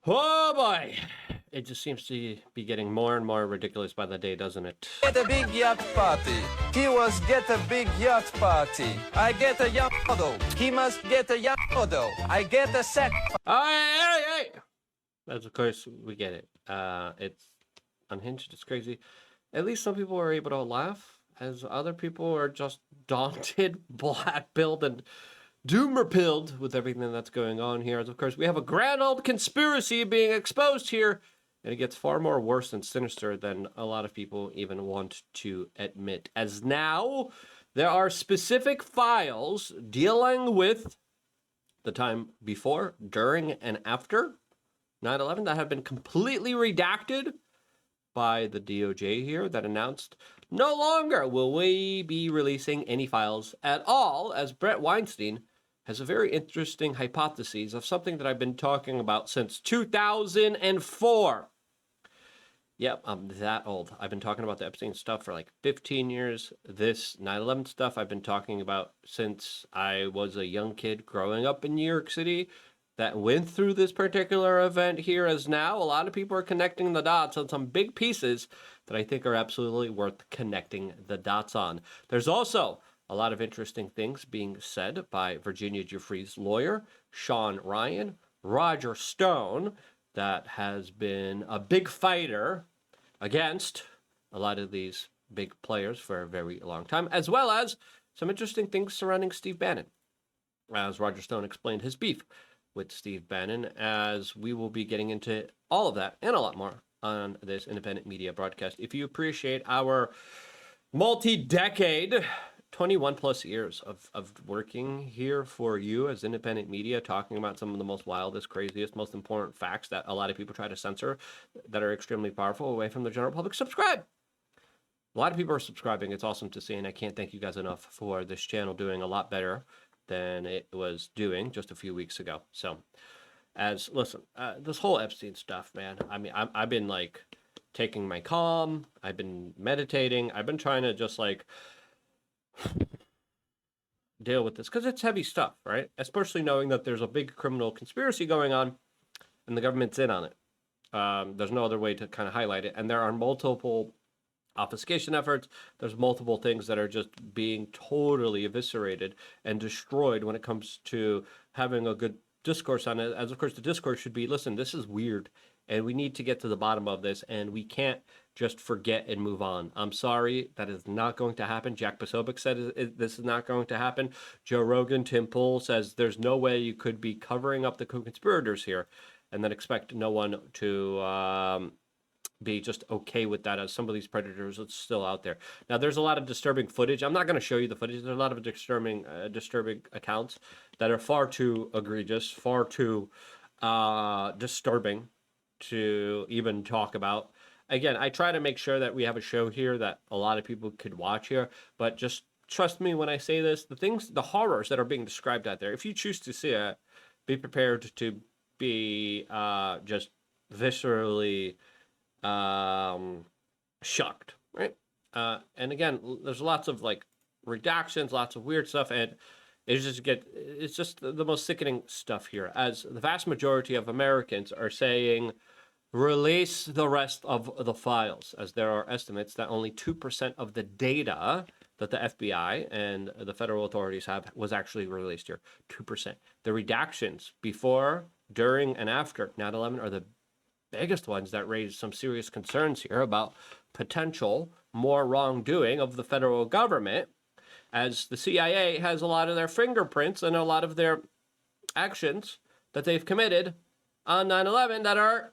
Oh boy. It just seems to be getting more and more ridiculous by the day, doesn't it? Get a big yacht party. He was get a big yacht party. I get a yacht model. He must get a yacht model. I get a sack. Hey! As of course we get it. It's unhinged. It's crazy. At least some people are able to laugh, as other people are just daunted, black-pilled, and doomer-pilled with everything that's going on here. As of course we have a grand old conspiracy being exposed here. And it gets far more worse and sinister than a lot of people even want to admit. As now, there are specific files dealing with the time before, during, and after 9/11 that have been completely redacted by the DOJ here that announced no longer will we be releasing any files at all, as Brett Weinstein has a very interesting hypothesis of something that I've been talking about since 2004. Yep, I'm that old. I've been talking about the Epstein stuff for like 15 years. This 9/11 stuff I've been talking about since I was a young kid growing up in New York City that went through this particular event here. As now, a lot of people are connecting the dots on some big pieces that I think are absolutely worth connecting the dots on. There's also a lot of interesting things being said by Virginia Giuffre's lawyer, Sean Ryan, Roger Stone, that has been a big fighter against a lot of these big players for a very long time, as well as some interesting things surrounding Steve Bannon, as Roger Stone explained his beef with Steve Bannon, as we will be getting into all of that and a lot more on this independent media broadcast. If you appreciate our multi-decade 21 plus years of working here for you as independent media, talking about some of the most wildest, craziest, most important facts that a lot of people try to censor that are extremely powerful away from the general public, subscribe. A lot of people are subscribing. It's awesome to see, and I can't thank you guys enough for this channel doing a lot better than it was doing just a few weeks ago. So, listen, this whole Epstein stuff, man, I mean, I've been like taking my calm, I've been meditating, I've been trying to just like deal with this because it's heavy stuff, right? Especially knowing that there's a big criminal conspiracy going on and the government's in on it. There's no other way to kind of highlight it. And there are multiple obfuscation efforts. There's multiple things that are just being totally eviscerated and destroyed when it comes to having a good discourse on it. As of course, the discourse should be, listen, this is weird and we need to get to the bottom of this, and we can't just forget and move on. I'm sorry, that is not going to happen. Jack Posobiec said this is not going to happen. Joe Rogan, Tim Pool says there's no way you could be covering up the co-conspirators here and then expect no one to be just okay with that, as some of these predators are still out there. Now, there's a lot of disturbing footage. I'm not going to show you the footage. There's a lot of disturbing accounts that are far too egregious, far too disturbing to even talk about. Again, I try to make sure that we have a show here that a lot of people could watch here, but just trust me when I say this, the horrors that are being described out there, if you choose to see it, be prepared to be just viscerally shocked, right? And again, there's lots of like redactions, lots of weird stuff, and it's just the most sickening stuff here, as the vast majority of Americans are saying release the rest of the files, as there are estimates that only 2% of the data that the FBI and the federal authorities have was actually released here. 2%. The redactions before, during, and after 9/11 are the biggest ones that raise some serious concerns here about potential more wrongdoing of the federal government, as the CIA has a lot of their fingerprints and a lot of their actions that they've committed on 9/11 that are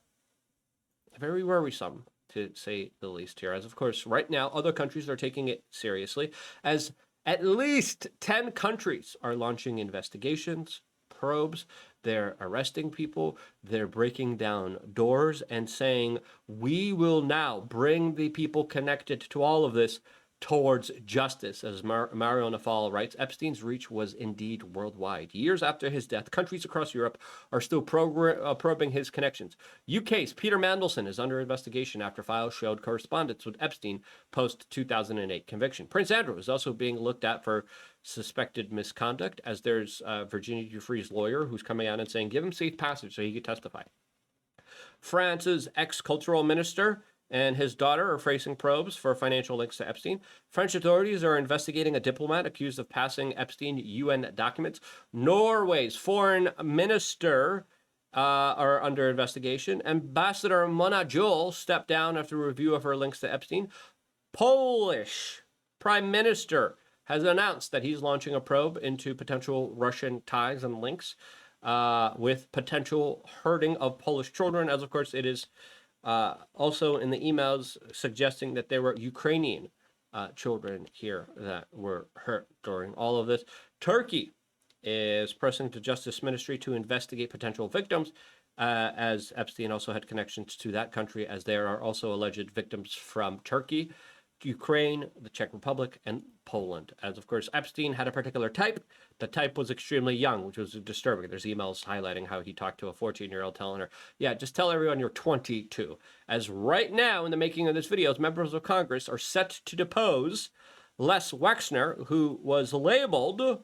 very worrisome, to say the least here. As of course, right now, other countries are taking it seriously, as at least 10 countries are launching investigations, probes, they're arresting people, they're breaking down doors and saying, we will now bring the people connected to all of this towards justice. As Mario Nafal writes, Epstein's reach was indeed worldwide. Years after his death, countries across Europe are still probing his connections. UK's Peter Mandelson is under investigation after files showed correspondence with Epstein post-2008 conviction. Prince Andrew is also being looked at for suspected misconduct, as there's Virginia Giuffre's lawyer who's coming out and saying, give him safe passage so he could testify. France's ex-cultural minister and his daughter are facing probes for financial links to Epstein. French authorities are investigating a diplomat accused of passing Epstein UN documents. Norway's foreign minister are under investigation. Ambassador Mona Joel stepped down after a review of her links to Epstein. Polish Prime Minister has announced that he's launching a probe into potential Russian ties and links with potential hurting of Polish children, as of course it is also in the emails suggesting that there were Ukrainian children here that were hurt during all of this. Turkey is pressing the Justice Ministry to investigate potential victims, as Epstein also had connections to that country, as there are also alleged victims from Turkey, Ukraine, the Czech Republic, and Poland. As of course, Epstein had a particular type. The type was extremely young, which was disturbing. There's emails highlighting how he talked to a 14-year-old telling her, yeah, just tell everyone you're 22. As right now, in the making of this video, members of Congress are set to depose Les Wexner, who was labeled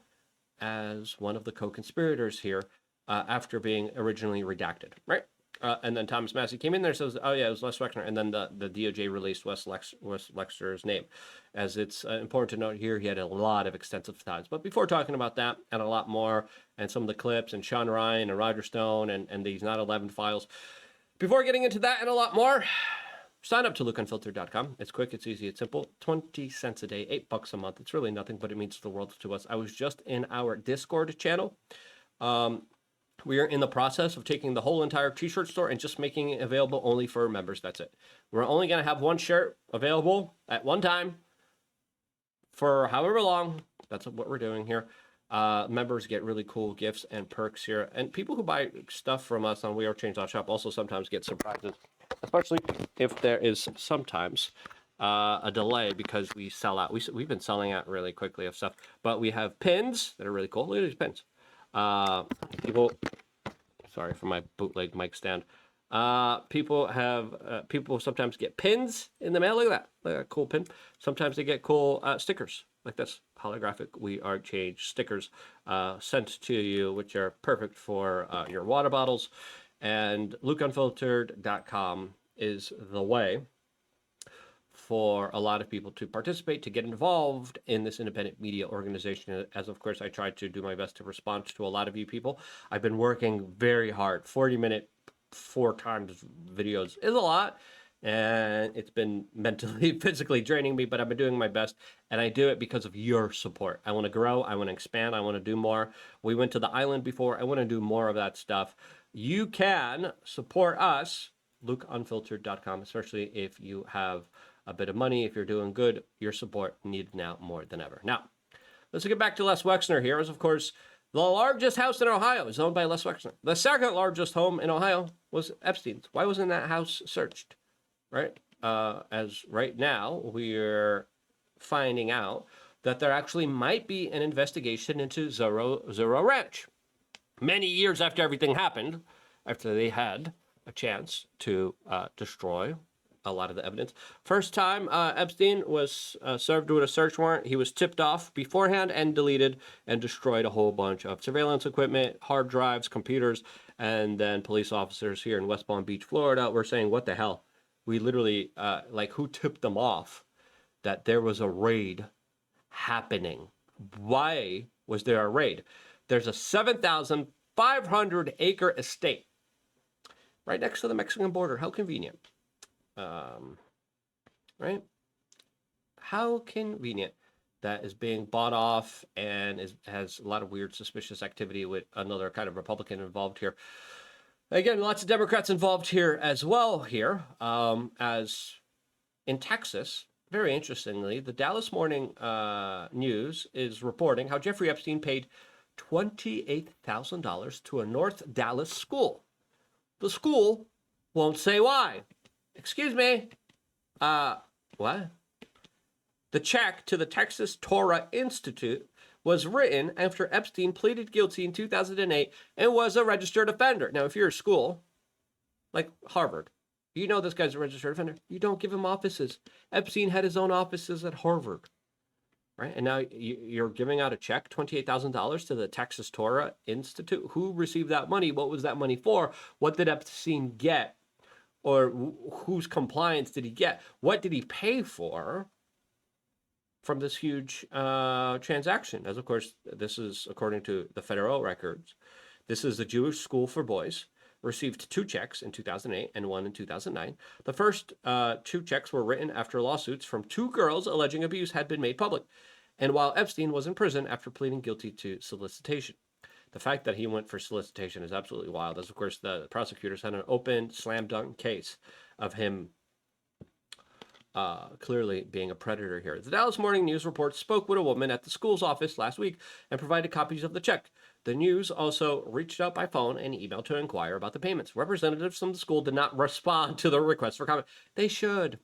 as one of the co-conspirators here after being originally redacted, right? And then Thomas Massey came in there and says, oh yeah, it was Les Wexner. And then the DOJ released Wes Wexner's name. As it's important to note here, he had a lot of extensive ties. But before talking about that and a lot more, and some of the clips, and Sean Ryan and Roger Stone and these Not 11 files, before getting into that and a lot more, sign up to LukeUnfiltered.com. It's quick, it's easy, it's simple. 20 cents a day, $8 a month. It's really nothing, but it means the world to us. I was just in our Discord channel. We are in the process of taking the whole entire t-shirt store and just making it available only for members. That's it. We're only going to have one shirt available at one time for however long. That's what we're doing here. Members get really cool gifts and perks here. And people who buy stuff from us on WeAreChange.shop also sometimes get surprises, especially if there is sometimes a delay because we sell out. We've been selling out really quickly of stuff, but we have pins that are really cool. Look at these pins. People, sorry for my bootleg mic stand. People sometimes get pins in the mail. Look at that cool pin. Sometimes they get cool stickers like this, holographic We Are Change stickers sent to you, which are perfect for your water bottles. And LukeUnfiltered.com is the way for a lot of people to participate, to get involved in this independent media organization. As of course, I tried to do my best to respond to a lot of you people. I've been working very hard. 40-minute, 4 times videos is a lot, and it's been mentally, physically draining me, but I've been doing my best, and I do it because of your support. I want to grow, I want to expand, I want to do more. We went to the island before. I want to do more of that stuff. You can support us, LukeUnfiltered.com, especially if you have a bit of money. If you're doing good, your support needed now more than ever. Now, let's get back to Les Wexner here. As of course, the largest house in Ohio is owned by Les Wexner. The second largest home in Ohio was Epstein's. Why wasn't that house searched? Right? As right now, we're finding out that there actually might be an investigation into Zero Ranch. Many years after everything happened, after they had a chance to destroy a lot of the evidence. First time Epstein was served with a search warrant, he was tipped off beforehand and deleted and destroyed a whole bunch of surveillance equipment, hard drives, computers, and then police officers here in West Palm Beach, Florida were saying, what the hell? We literally, like, who tipped them off that there was a raid happening? Why was there a raid? There's a 7,500 acre estate right next to the Mexican border. How convenient. Right? How convenient that is being bought off and has a lot of weird, suspicious activity with another kind of Republican involved here. Again, lots of Democrats involved here as well here. As in Texas, very interestingly, the Dallas Morning News is reporting how Jeffrey Epstein paid $28,000 to a North Dallas school. The school won't say why. Excuse me. What? The check to the Texas Torah Institute was written after Epstein pleaded guilty in 2008 and was a registered offender. Now, if you're a school, like Harvard, you know this guy's a registered offender. You don't give him offices. Epstein had his own offices at Harvard, right? And now you're giving out a check, $28,000 to the Texas Torah Institute. Who received that money? What was that money for? What did Epstein get Or whose compliance did he get? What did he pay for from this huge transaction? As of course, this is according to the federal records. This is the Jewish School for Boys, received 2 checks in 2008 and 1 in 2009. The first 2 checks were written after lawsuits from 2 girls alleging abuse had been made public, and while Epstein was in prison after pleading guilty to solicitation. The fact that he went for solicitation is absolutely wild, as of course the prosecutors had an open, slam dunk case of him clearly being a predator here. The Dallas Morning News report spoke with a woman at the school's office last week and provided copies of the check. The news also reached out by phone and email to inquire about the payments. Representatives from the school did not respond to the request for comment. They should.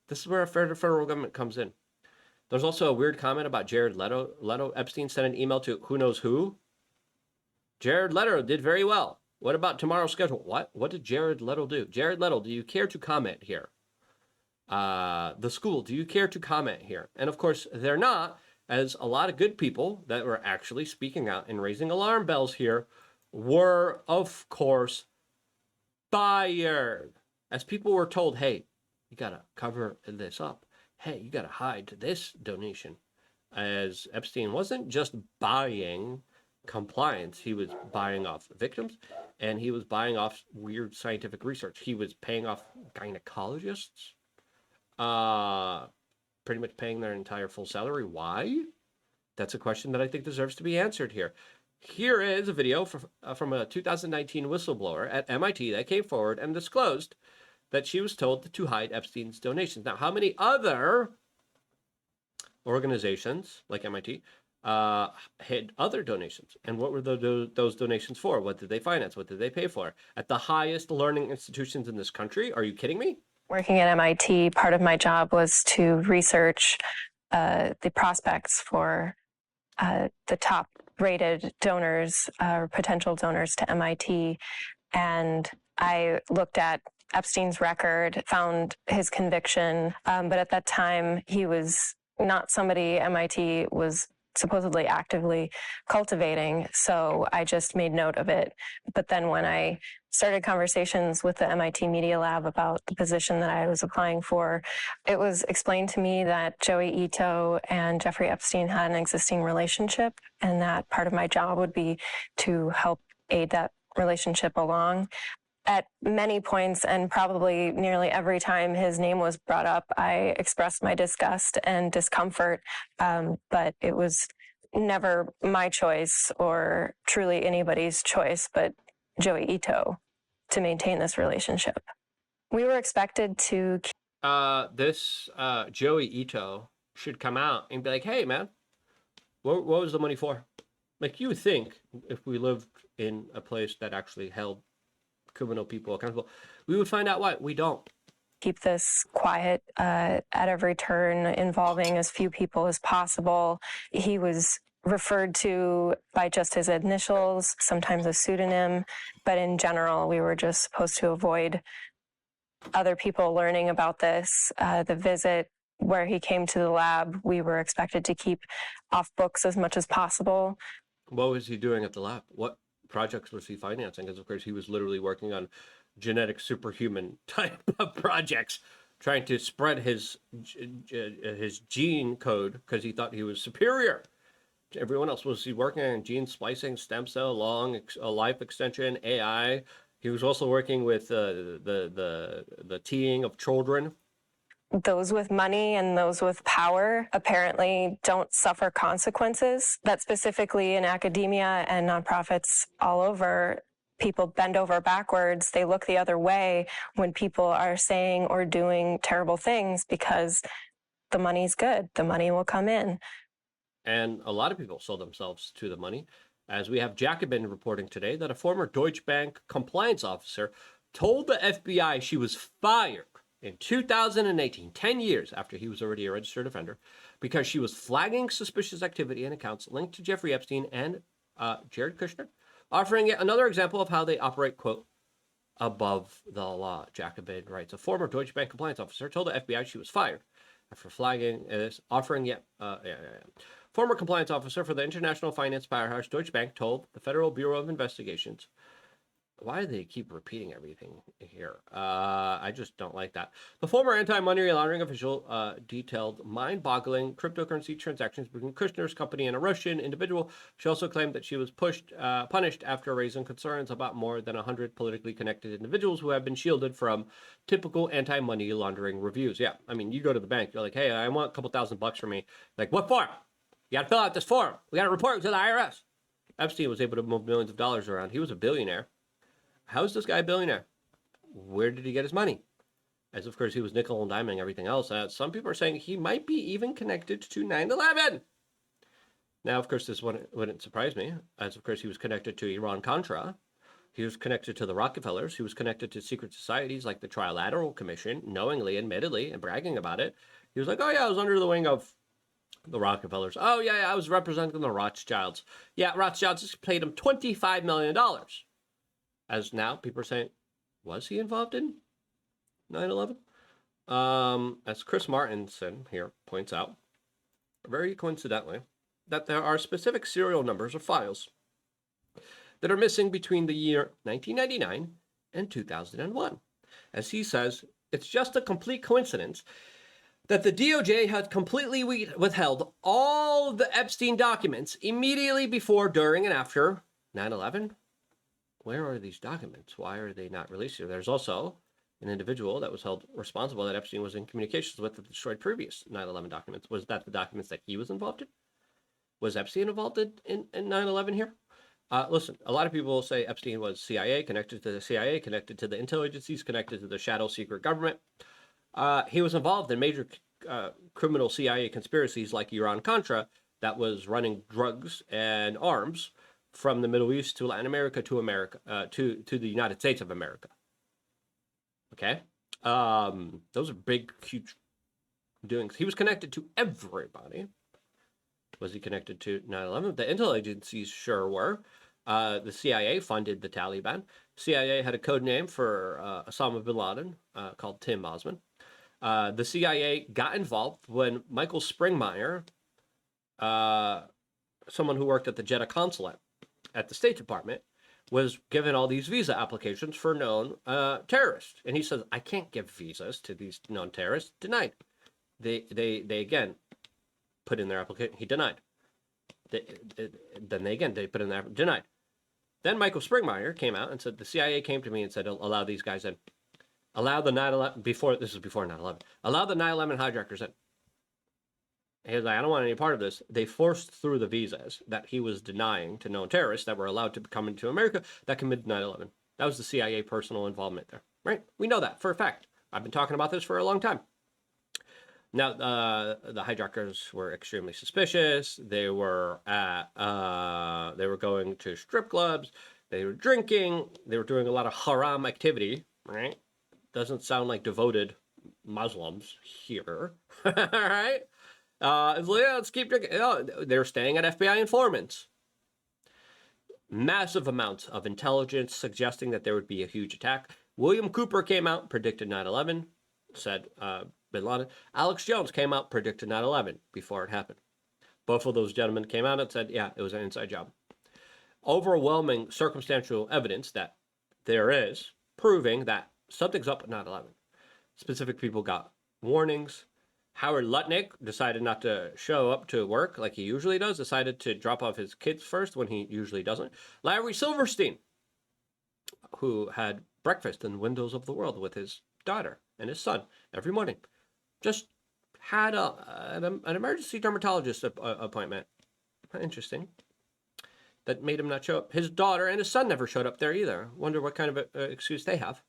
This is where a federal government comes in. There's also a weird comment about Jared Leto. Epstein sent an email to who knows who. Jared Leto did very well. What about tomorrow's schedule? What? What did Jared Leto do? Jared Leto, do you care to comment here? The school, do you care to comment here? And of course, they're not, as a lot of good people that were actually speaking out and raising alarm bells here were, of course, fired. As people were told, hey, you got to cover this up. Hey, you got to hide this donation. As Epstein wasn't just buying compliance, he was buying off victims, and he was buying off weird scientific research. He was paying off gynecologists, pretty much paying their entire full salary. Why? That's a question that I think deserves to be answered here. Here is a video from a 2019 whistleblower at MIT that came forward and disclosed that she was told to hide Epstein's donations. Now, how many other organizations like MIT had other donations? And what were those donations for? What did they finance? What did they pay for? At the highest learning institutions in this country? Are you kidding me? Working at MIT, part of my job was to research the prospects for the top rated donors or potential donors to MIT. And I looked at Epstein's record, found his conviction, but at that time he was not somebody MIT was supposedly actively cultivating. So I just made note of it. But then when I started conversations with the MIT Media Lab about the position that I was applying for, it was explained to me that Joey Ito and Jeffrey Epstein had an existing relationship, and that part of my job would be to help aid that relationship along. At many points, and probably nearly every time his name was brought up, I expressed my disgust and discomfort, but it was never my choice or truly anybody's choice but Joey Ito to maintain this relationship. We were expected to... This Joey Ito should come out and be like, hey, man, what was the money for? Like, you would think if we lived in a place that actually held criminal people accountable, we would find out why. We don't. Keep this quiet at every turn, involving as few people as possible. He was referred to by just his initials, sometimes a pseudonym, but in general, we were just supposed to avoid other people learning about this. The visit where he came to the lab, we were expected to keep off books as much as possible. What was he doing at the lab? What projects was he financing? Because of course he was literally working on genetic superhuman type of projects, trying to spread his gene code because he thought he was superior to everyone else. Was he working on gene splicing, stem cell, life extension, AI? He was also working with the teeing of children. Those with money and those with power apparently don't suffer consequences. That specifically in academia and nonprofits all over, people bend over backwards. They look the other way when people are saying or doing terrible things because the money's good. The money will come in. And a lot of people sold themselves to the money, as we have Jacobin reporting today that a former Deutsche Bank compliance officer told the FBI she was fired in 2018, 10 years after he was already a registered offender, because she was flagging suspicious activity in accounts linked to Jeffrey Epstein and Jared Kushner, offering yet another example of how they operate, quote, above the law. Jacobin writes, a former Deutsche Bank compliance officer told the FBI she was fired after flagging this, offering yet... Former compliance officer for the international finance powerhouse Deutsche Bank told the Federal Bureau of Investigations Why do they keep repeating everything here? I just don't like that. The former anti-money laundering official detailed mind-boggling cryptocurrency transactions between Kushner's company and a Russian individual. She also claimed that she was punished after raising concerns about more than 100 politically connected individuals who have been shielded from typical anti-money laundering reviews. Yeah, I mean, you go to the bank, you're like, hey, I want a couple $1,000 from me. Like, what for? You got to fill out this form. We got to report it to the IRS. Epstein was able to move millions of dollars around. He was a billionaire. How is this guy a billionaire? Where did he get his money? As of course he was nickel and diming everything else. Some people are saying he might be even connected to 9/11. Now, of course, this wouldn't surprise me. As of course he was connected to Iran-Contra. He was connected to the Rockefellers. He was connected to secret societies like the Trilateral Commission, knowingly, admittedly, and bragging about it. He was like, oh yeah, I was under the wing of the Rockefellers. Oh yeah, I was representing the Rothschilds. Yeah, Rothschilds just paid him $25 million. As now people are saying, was he involved in 9/11? As Chris Martinson here points out, very coincidentally, that there are specific serial numbers of files that are missing between the year 1999 and 2001. As he says, it's just a complete coincidence that the DOJ had completely withheld all the Epstein documents immediately before, during, and after 9/11. Where are these documents? Why are they not released here? There's also an individual that was held responsible that Epstein was in communications with that destroyed previous 9/11 documents. Was that the documents that he was involved in? Was Epstein involved in 9/11 here? Listen, a lot of people will say Epstein was CIA, connected to the CIA, connected to the intel agencies, connected to the shadow secret government. He was involved in major criminal CIA conspiracies like Iran-Contra that was running drugs and arms from the Middle East to Latin America to America, to the United States of America. Okay? Those are big, huge doings. He was connected to everybody. Was he connected to 9/11? The intel agencies sure were. The CIA funded the Taliban. CIA had a code name for Osama bin Laden called Tim Osman. The CIA got involved when Michael Springmeier, someone who worked at the Jeddah consulate at the State Department, was given all these visa applications for known terrorists. And he says, I can't give visas to these known terrorists. Denied. They again put in their application. He denied. Then they put in their denied. Then Michael Springmeier came out and said, the CIA came to me and said, allow these guys in. Allow the 9/11, this is before 9/11, allow the 9/11 hijackers in. He was like, I don't want any part of this. They forced through the visas that he was denying to known terrorists that were allowed to come into America that committed 9/11. That was the CIA personal involvement there, right? We know that for a fact. I've been talking about this for a long time. Now, the hijackers were extremely suspicious. They were going to strip clubs. They were drinking. They were doing a lot of haram activity, right? Doesn't sound like devoted Muslims here, all right? Let's keep drinking. They're staying at FBI informants. Massive amounts of intelligence suggesting that there would be a huge attack. William Cooper came out, predicted 9/11, said bin Laden. Alex Jones came out, predicted 9/11 before it happened. Both of those gentlemen came out and said, yeah, it was an inside job. Overwhelming circumstantial evidence that there is proving that something's up with 9/11. Specific people got warnings. Howard Lutnick decided not to show up to work like he usually does, decided to drop off his kids first when he usually doesn't. Larry Silverstein, who had breakfast in Windows of the World with his daughter and his son every morning, just had an emergency dermatologist appointment. Interesting. That made him not show up. His daughter and his son never showed up there either. Wonder what kind of excuse they have.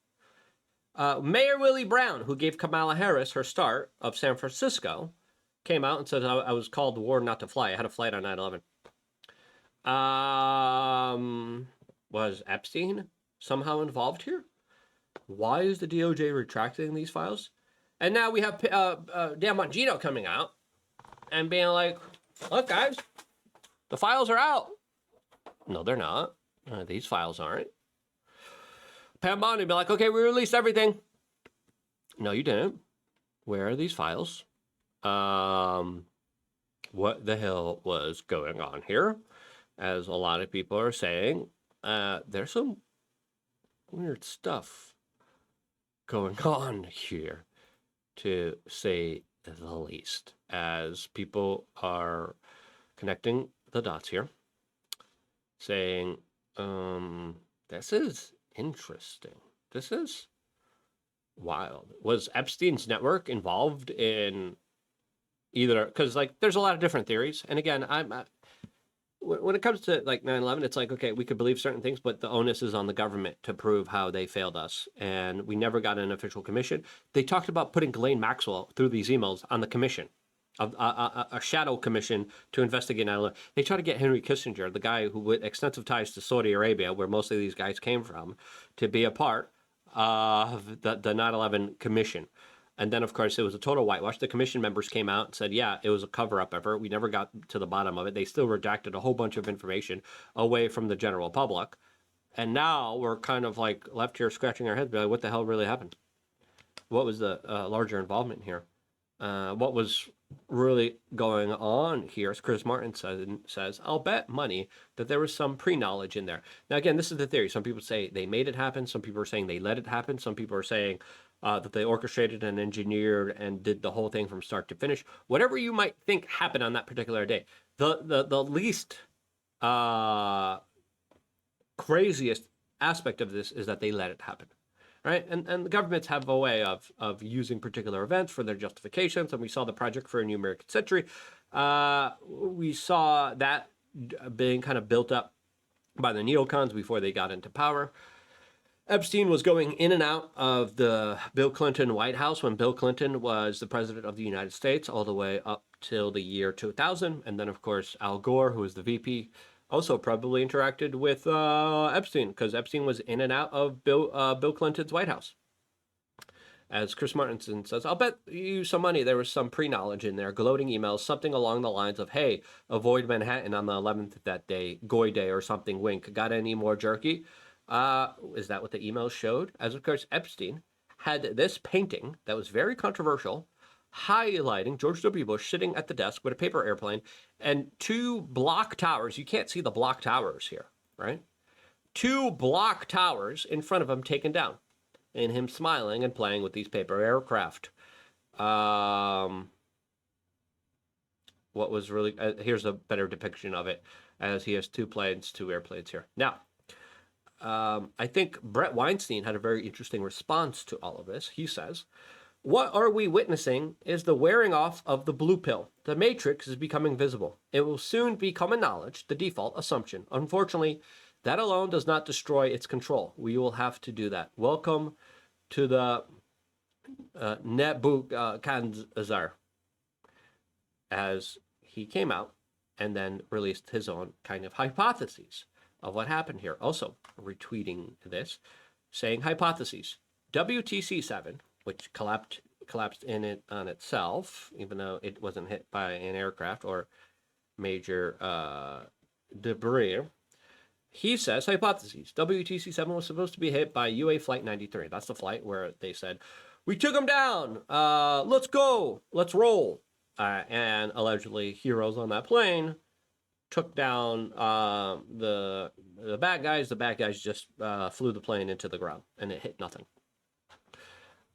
Mayor Willie Brown, who gave Kamala Harris her start of San Francisco, came out and said, I was called to warn not to fly. I had a flight on 9/11. Was Epstein somehow involved here? Why is the DOJ retracting these files? And now we have Dan Bongino coming out and being like, look, guys, the files are out. No, they're not. These files aren't. Pam Bondi be like, okay, we released everything. No, you didn't. Where are these files? What the hell was going on here? As a lot of people are saying, there's some weird stuff going on here, to say the least, as people are connecting the dots here, saying, this is interesting. This is wild. Was Epstein's network involved in either? Because, like, there's a lot of different theories. And again, when it comes to like 9/11, it's like, okay, we could believe certain things, but the onus is on the government to prove how they failed us. And we never got an official commission. They talked about putting Ghislaine Maxwell through these emails on the commission, a shadow commission to investigate 9/11. They tried to get Henry Kissinger, the guy who with extensive ties to Saudi Arabia, where most of these guys came from, to be a part of the 9/11 commission. And then, of course, it was a total whitewash. The commission members came out and said, yeah, it was a cover-up effort. We never got to the bottom of it. They still redacted a whole bunch of information away from the general public. And now we're kind of like left here scratching our heads, like, what the hell really happened? What was the larger involvement here? What was really going on here, as Chris Martin says, I'll bet money that there was some pre-knowledge in there. Now, again, this is the theory. Some people say they made it happen. Some people are saying they let it happen. Some people are saying that they orchestrated and engineered and did the whole thing from start to finish. Whatever you might think happened on that particular day, the least craziest aspect of this is that they let it happen. Right? And the governments have a way of using particular events for their justifications. And we saw the Project for a New American Century. We saw that being kind of built up by the neocons before they got into power. Epstein was going in and out of the Bill Clinton White House when Bill Clinton was the president of the United States, all the way up till the year 2000. And then, of course, Al Gore, who was the VP, also probably interacted with Epstein, because Epstein was in and out of Bill Clinton's White House. As Chris Martinson says, I'll bet you some money there was some pre-knowledge in there, gloating emails, something along the lines of, hey, avoid Manhattan on the 11th of that day, Goy Day or something, wink. Got any more jerky? Is that what the emails showed? As, of course, Epstein had this painting that was very controversial, highlighting George W. Bush sitting at the desk with a paper airplane and two block towers. You can't see the block towers here, right? Two block towers in front of him taken down, and him smiling and playing with these paper aircraft. What was really, here's a better depiction of it, as he has two airplanes here. Now, I think Brett Weinstein had a very interesting response to all of this. He says, what are we witnessing is the wearing off of the blue pill. The matrix is becoming visible. It will soon be common knowledge, the default assumption. Unfortunately, that alone does not destroy its control. We will have to do that. Welcome to the Nebuchadnezzar, as he came out and then released his own kind of hypotheses of what happened here. Also retweeting this, saying hypotheses. WTC-7, which collapsed in it on itself, even though it wasn't hit by an aircraft or major debris. He says, hypotheses. WTC-7 was supposed to be hit by UA Flight 93. That's the flight where they said, we took him down. Let's go. Let's roll. And allegedly, heroes on that plane took down the bad guys. The bad guys just flew the plane into the ground, and it hit nothing.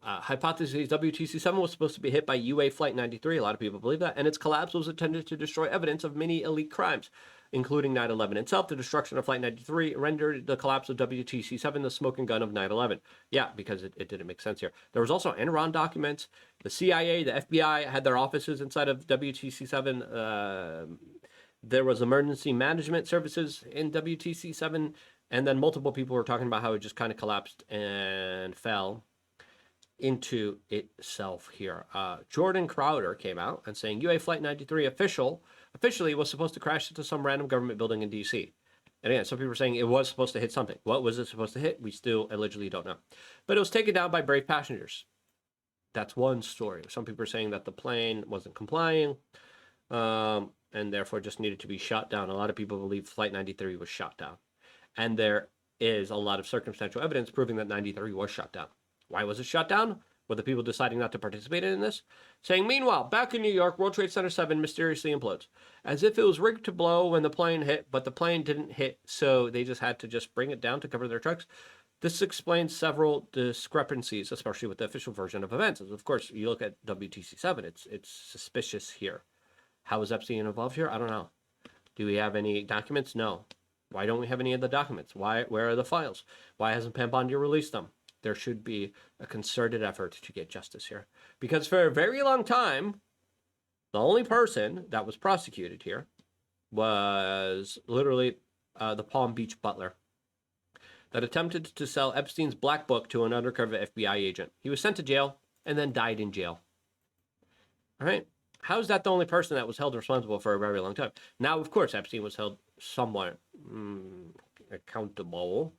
Hypotheses, WTC-7 was supposed to be hit by UA Flight 93. A lot of people believe that. And its collapse was intended to destroy evidence of many elite crimes, including 9/11 itself. The destruction of Flight 93 rendered the collapse of WTC-7 the smoking gun of 9/11. Yeah, because it didn't make sense here. There was also Enron documents. The CIA, the FBI had their offices inside of WTC-7. There was emergency management services in WTC-7. And then multiple people were talking about how it just kind of collapsed and fell into itself here. Jordan Crowder came out and saying UA Flight 93 officially was supposed to crash into some random government building in DC. And again, some people were saying it was supposed to hit something. What was it supposed to hit? We still allegedly don't know. But it was taken down by brave passengers. That's one story. Some people are saying that the plane wasn't complying and therefore just needed to be shot down. A lot of people believe Flight 93 was shot down. And there is a lot of circumstantial evidence proving that 93 was shot down. Why was it shut down? Were the people deciding not to participate in this? Saying, meanwhile, back in New York, World Trade Center 7 mysteriously implodes. As if it was rigged to blow when the plane hit, but the plane didn't hit, so they just had to bring it down to cover their tracks. This explains several discrepancies, especially with the official version of events. As of course, you look at WTC7, it's suspicious here. How is Epstein involved here? I don't know. Do we have any documents? No. Why don't we have any of the documents? Where are the files? Why hasn't Pam Bondi released them? There should be a concerted effort to get justice here. Because for a very long time, the only person that was prosecuted here was literally the Palm Beach butler that attempted to sell Epstein's black book to an undercover FBI agent. He was sent to jail and then died in jail. All right? How is that the only person that was held responsible for a very long time? Now, of course, Epstein was held somewhat accountable.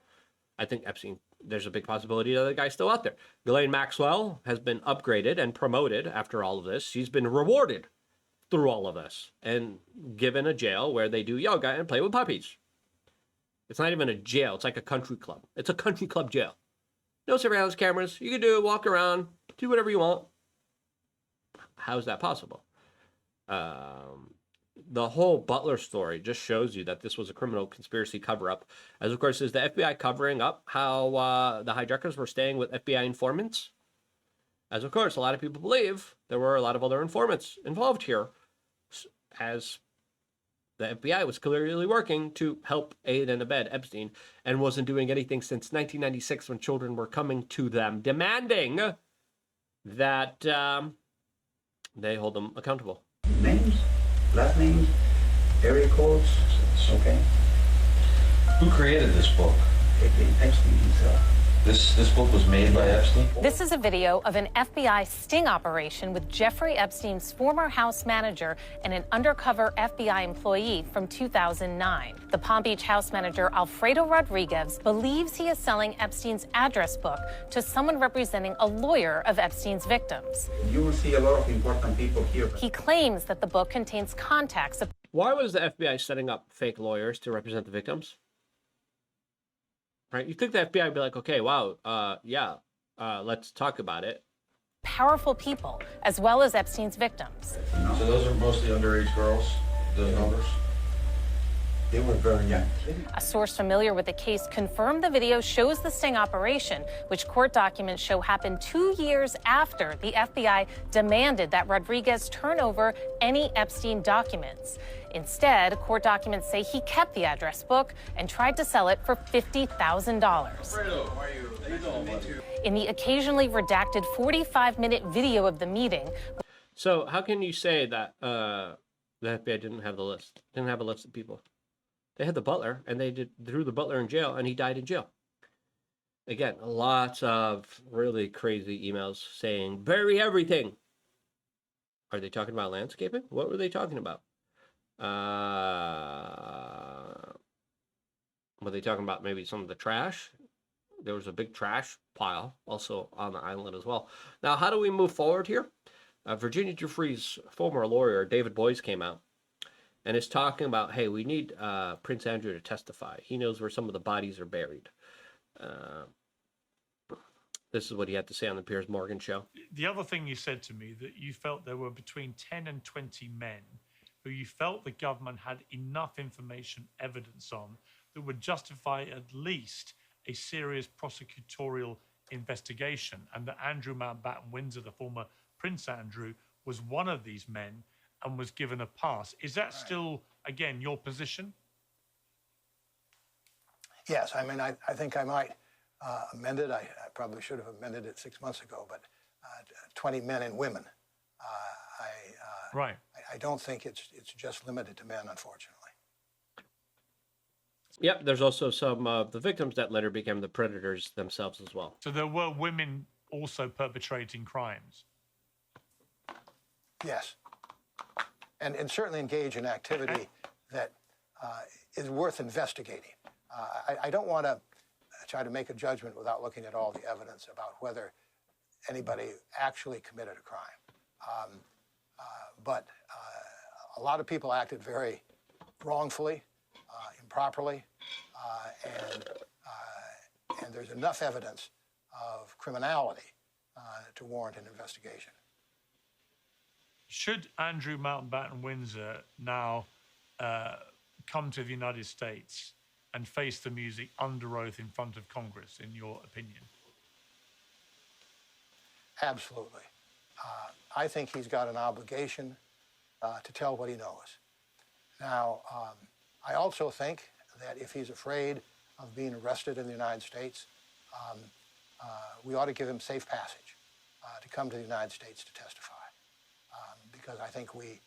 I think Epstein, there's a big possibility that the guy's still out there. Ghislaine Maxwell has been upgraded and promoted after all of this. She's been rewarded through all of this and given a jail where they do yoga and play with puppies. It's not even a jail. It's like a country club. It's a country club jail. No surveillance cameras. You can walk around, do whatever you want. How is that possible? The whole Butler story just shows you that this was a criminal conspiracy cover-up. As, of course, is the FBI covering up how the hijackers were staying with FBI informants? As, of course, a lot of people believe there were a lot of other informants involved here, as the FBI was clearly working to help aid and abet Epstein and wasn't doing anything since 1996 when children were coming to them demanding that they hold them accountable. Names, last names, area codes, okay? Who created this book? Epstein himself. This book was made by Epstein? This is a video of an FBI sting operation with Jeffrey Epstein's former house manager and an undercover FBI employee from 2009. The Palm Beach house manager, Alfredo Rodriguez, believes he is selling Epstein's address book to someone representing a lawyer of Epstein's victims. You will see a lot of important people here. He claims that the book contains contacts of... Why was the FBI setting up fake lawyers to represent the victims? Right? You think the FBI would be like, okay, wow, let's talk about it. Powerful people, as well as Epstein's victims. So those are mostly underage girls, those numbers? They were very young. A source familiar with the case confirmed the video shows the sting operation, which court documents show happened 2 years after the FBI demanded that Rodriguez turn over any Epstein documents. Instead, court documents say he kept the address book and tried to sell it for $50,000. In the occasionally redacted 45-minute video of the meeting. So how can you say that the FBI didn't have the list, didn't have a list of people? They had the butler, and they threw the butler in jail, and he died in jail. Again, lots of really crazy emails saying, bury everything. Are they talking about landscaping? What were they talking about? Were they talking about maybe some of the trash? There was a big trash pile also on the island as well. Now, how do we move forward here? Virginia Giuffre's former lawyer, David Boies, came out and is talking about, hey, we need Prince Andrew to testify. He knows where some of the bodies are buried. This is what he had to say on the Piers Morgan show. The other thing you said to me, that you felt there were between 10 and 20 men who you felt the government had enough information, evidence on, that would justify at least a serious prosecutorial investigation, and that Andrew Mountbatten Windsor, the former Prince Andrew, was one of these men and was given a pass. Is that still, again, your position? Yes, I mean, I think I might amend it. I probably should have amended it 6 months ago, but 20 men and women. Right. I don't think it's just limited to men, unfortunately. Yep, there's also some of the victims that later became the predators themselves as well. So there were women also perpetrating crimes? Yes. And certainly engage in activity that is worth investigating. I don't want to try to make a judgment without looking at all the evidence about whether anybody actually committed a crime. But a lot of people acted very wrongfully, improperly, and there's enough evidence of criminality to warrant an investigation. Should Andrew Mountbatten Windsor now come to the United States and face the music under oath in front of Congress, in your opinion? Absolutely. I think he's got an obligation to tell what he knows. Now, I also think that if he's afraid of being arrested in the United States, we ought to give him safe passage to come to the United States to testify. Because I think we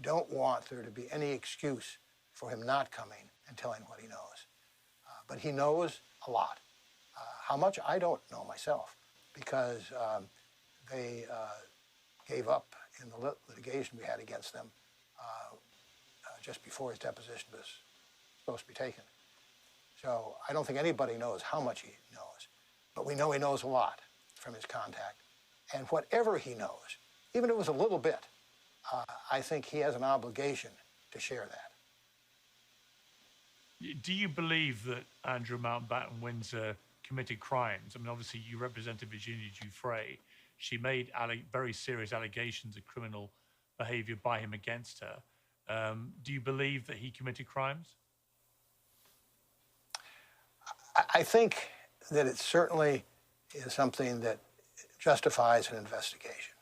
don't want there to be any excuse for him not coming and telling what he knows. But he knows a lot. How much, I don't know myself, because they gave up in the litigation we had against them just before his deposition was supposed to be taken. So I don't think anybody knows how much he knows, but we know he knows a lot from his contact. And whatever he knows, even if it was a little bit, I think he has an obligation to share that. Do you believe that Andrew Mountbatten Windsor committed crimes? I mean, obviously, you represented Virginia Giuffre. She made very serious allegations of criminal behavior by him against her. Do you believe that he committed crimes? I think that it certainly is something that justifies an investigation.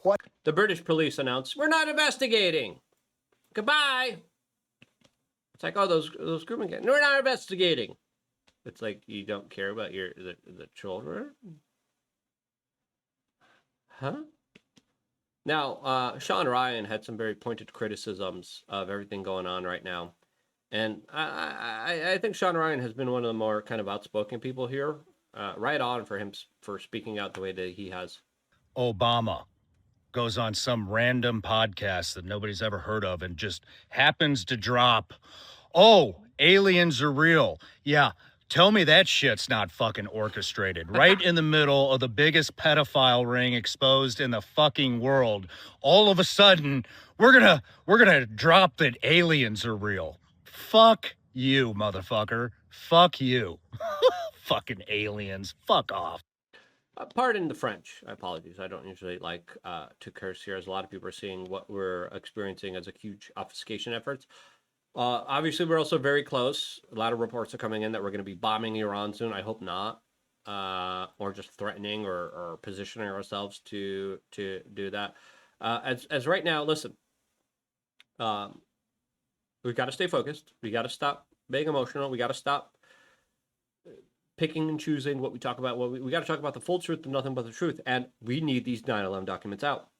What The British police announced, "We're not investigating. Goodbye." It's like, oh, those grooming gangs, we're not investigating. It's like, you don't care about the children? Huh? Now, Sean Ryan had some very pointed criticisms of everything going on right now. And I think Sean Ryan has been one of the more kind of outspoken people here. Right on for him for speaking out the way that he has. Obama goes on some random podcast that nobody's ever heard of and just happens to drop, "Oh, aliens are real." Yeah, tell me that shit's not fucking orchestrated. Right in the middle of the biggest pedophile ring exposed in the fucking world. All of a sudden, we're gonna drop that aliens are real. Fuck you, motherfucker. Fuck you. Fucking aliens. Fuck off. Pardon the French. Apologies. I don't usually like to curse here, as a lot of people are seeing what we're experiencing as a huge obfuscation efforts. Obviously, we're also very close. A lot of reports are coming in that we're going to be bombing Iran soon. I hope not. Or just threatening or positioning ourselves to do that. As right now, listen, we've got to stay focused. We got to stop being emotional. We got to stop picking and choosing what we talk about. We got to talk about the full truth and nothing but the truth. And we need these 9/11 documents out.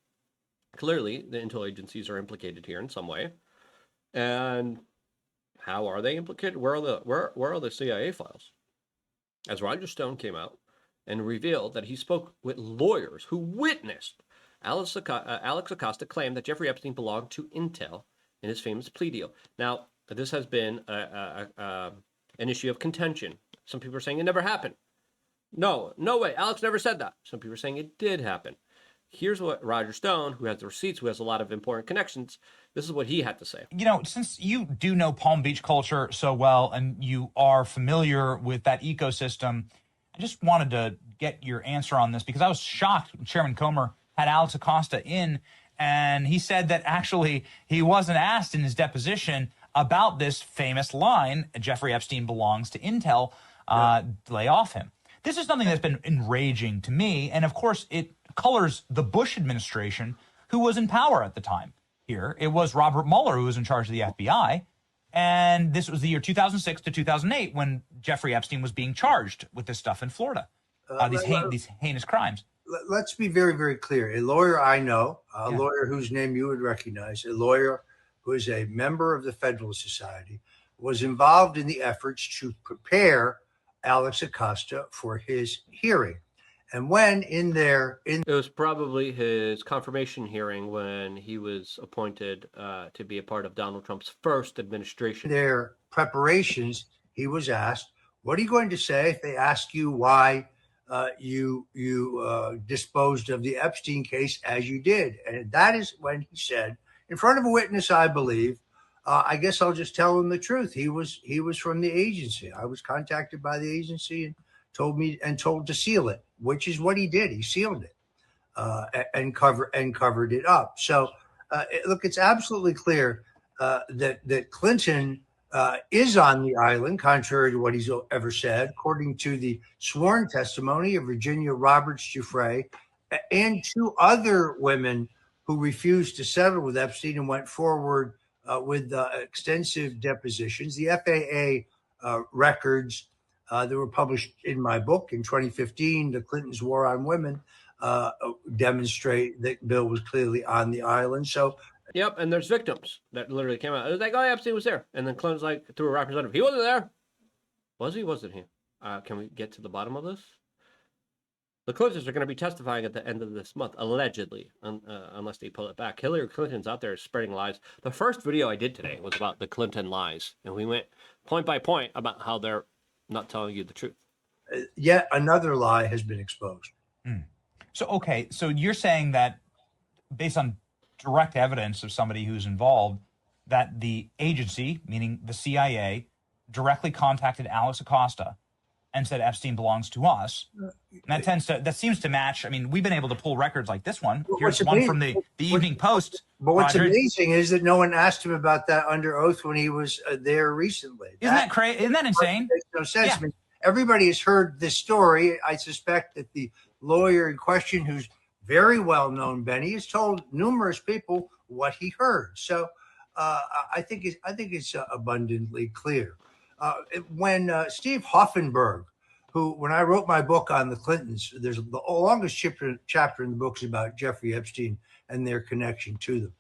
Clearly, the intel agencies are implicated here in some way. And how are they implicated? Where are the CIA files? As Roger Stone came out and revealed that he spoke with lawyers who witnessed Alex Acosta claim that Jeffrey Epstein belonged to Intel in his famous plea deal. Now, this has been an issue of contention. Some people are saying it never happened. No way. Alex never said that. Some people are saying it did happen. Here's what Roger Stone, who has the receipts, who has a lot of important connections, this is what he had to say. You know, since you do know Palm Beach culture so well and you are familiar with that ecosystem, I just wanted to get your answer on this, because I was shocked when Chairman Comer had Alex Acosta in, and he said that actually he wasn't asked in his deposition about this famous line, Jeffrey Epstein belongs to Intel, lay off him. This is something that's been enraging to me, and of course it colors the Bush administration, who was in power at the time here. It was Robert Mueller who was in charge of the FBI, and this was the year 2006 to 2008 when Jeffrey Epstein was being charged with this stuff in Florida, these heinous crimes. Let's be very, very clear. A lawyer I know, a lawyer whose name you would recognize, a lawyer who is a member of the Federalist Society, was involved in the efforts to prepare Alex Acosta for his hearing. And when it was probably his confirmation hearing when he was appointed to be a part of Donald Trump's first administration. Their preparations, he was asked, "What are you going to say if they ask you why you disposed of the Epstein case as you did?" And that is when he said, in front of a witness, I believe, I guess I'll just tell him the truth. He was from the agency. I was contacted by the agency and told to seal it, which is what he did. He sealed it and covered it up. So look, it's absolutely clear that Clinton is on the island, contrary to what he's ever said, according to the sworn testimony of Virginia Roberts Giuffre and two other women who refused to settle with Epstein and went forward with extensive depositions. The FAA records that were published in my book in 2015, The Clintons' War on Women, demonstrate that Bill was clearly on the island. So, yep, and there's victims that literally came out. It was like, oh, Epstein was there. And then Clinton's like, threw a representative. He wasn't there. Was he? Wasn't he? Can we get to the bottom of this? The Clintons are going to be testifying at the end of this month, allegedly, unless they pull it back. Hillary Clinton's out there spreading lies. The first video I did today was about the Clinton lies, and we went point by point about how they're not telling you the truth. Yet another lie has been exposed. So, okay, so you're saying that based on direct evidence of somebody who's involved, that the agency, meaning the CIA, directly contacted Alex Acosta and said Epstein belongs to us. And that seems to match. I mean, we've been able to pull records like this one. Here's one from the Evening Post. But what's amazing is that no one asked him about that under oath when he was there recently. Isn't that crazy? Isn't that insane? Makes no sense. Yeah. I mean, everybody has heard this story. I suspect that the lawyer in question, who's very well known, Benny, has told numerous people what he heard. So I think it's abundantly clear. When Steve Hoffenberg, who, when I wrote my book on the Clintons, there's the longest chapter in the book is about Jeffrey Epstein and their connection to them.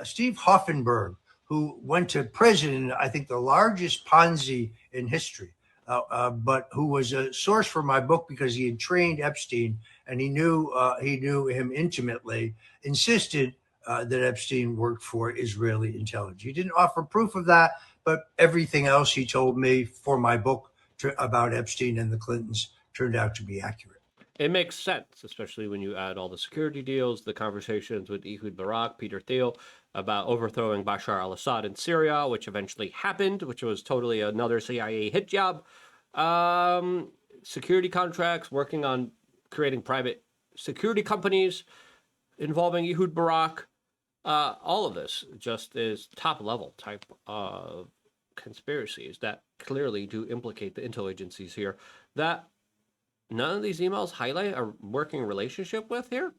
Steve Hoffenberg, who went to prison in, I think, the largest Ponzi in history, but who was a source for my book because he had trained Epstein and he knew him intimately, insisted that Epstein worked for Israeli intelligence. He didn't offer proof of that, but everything else he told me for my book about Epstein and the Clintons turned out to be accurate. It makes sense, especially when you add all the security deals, the conversations with Ehud Barak, Peter Thiel, about overthrowing Bashar al-Assad in Syria, which eventually happened, which was totally another CIA hit job. Security contracts, working on creating private security companies involving Ehud Barak. All of this just is top-level type of conspiracies that clearly do implicate the intel agencies here that none of these emails highlight a working relationship with here.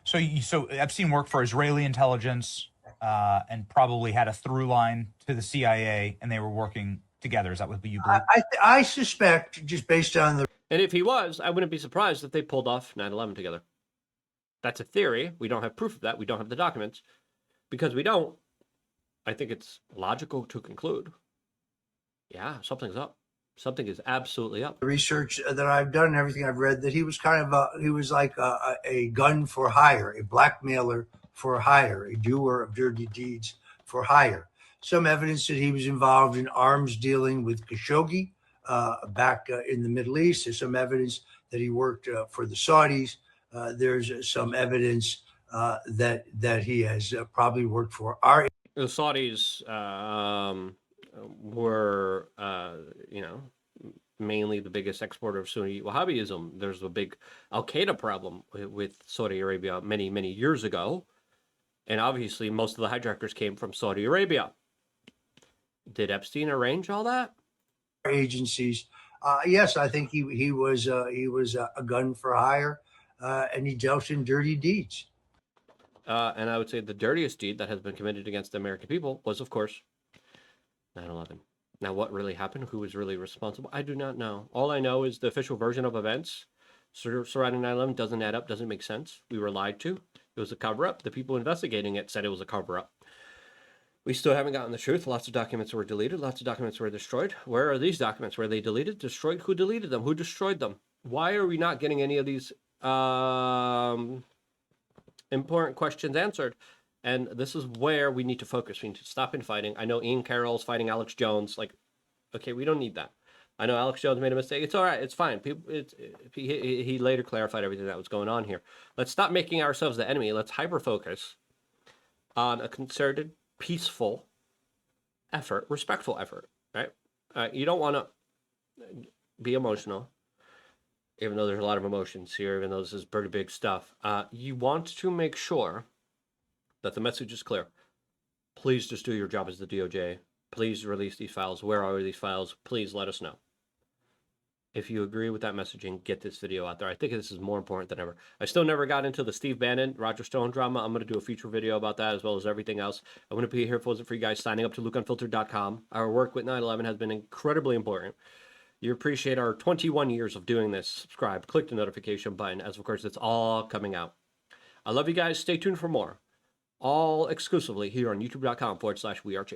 So Epstein worked for Israeli intelligence and probably had a through line to the CIA, and they were working together. Is that what you believe? I suspect, just based on the... And if he was, I wouldn't be surprised if they pulled off 9/11 together. That's a theory. We don't have proof of that. We don't have the documents. Because we don't, I think it's logical to conclude, yeah, something's up. Something is absolutely up. The research that I've done and everything I've read, that he was he was like a gun for hire, a blackmailer for hire, a doer of dirty deeds for hire. Some evidence that he was involved in arms dealing with Khashoggi back in the Middle East. There's some evidence that he worked for the Saudis. There's some evidence that he has probably worked for our... The Saudis were, mainly the biggest exporter of Sunni Wahhabism. There's a big Al-Qaeda problem with Saudi Arabia many, many years ago. And obviously, most of the hijackers came from Saudi Arabia. Did Epstein arrange all that? Agencies. Yes, I think he was a gun for hire, and he dealt in dirty deeds. And I would say the dirtiest deed that has been committed against the American people was, of course, 9/11. Now, what really happened? Who was really responsible? I do not know. All I know is the official version of events surrounding 9/11 doesn't add up, doesn't make sense. We were lied to. It was a cover-up. The people investigating it said it was a cover-up. We still haven't gotten the truth. Lots of documents were deleted. Lots of documents were destroyed. Where are these documents? Were they deleted? Destroyed? Who deleted them? Who destroyed them? Why are we not getting any of these important questions answered? And this is where we need to focus. We need to stop infighting. I know Ian Carroll's fighting Alex Jones. Like, okay, we don't need that. I know Alex Jones made a mistake. It's all right. It's fine. He later clarified everything that was going on here. Let's stop making ourselves the enemy. Let's hyper-focus on a concerted, peaceful effort, respectful effort, right? You don't want to be emotional, even though there's a lot of emotions here, even though this is pretty big stuff. You want to make sure that the message is clear. please just do your job as the DOJ. Please release these files. Where are these files? Please let us know. If you agree with that messaging, get this video out there. I think this is more important than ever. I still never got into the Steve Bannon, Roger Stone drama. I'm going to do a future video about that as well as everything else. I'm going to be here for you guys, signing up to LukeUnfiltered.com. Our work with 9/11 has been incredibly important. You appreciate our 21 years of doing this. Subscribe, click the notification button, as of course it's all coming out. I love you guys. Stay tuned for more. All exclusively here on youtube.com/weareChange.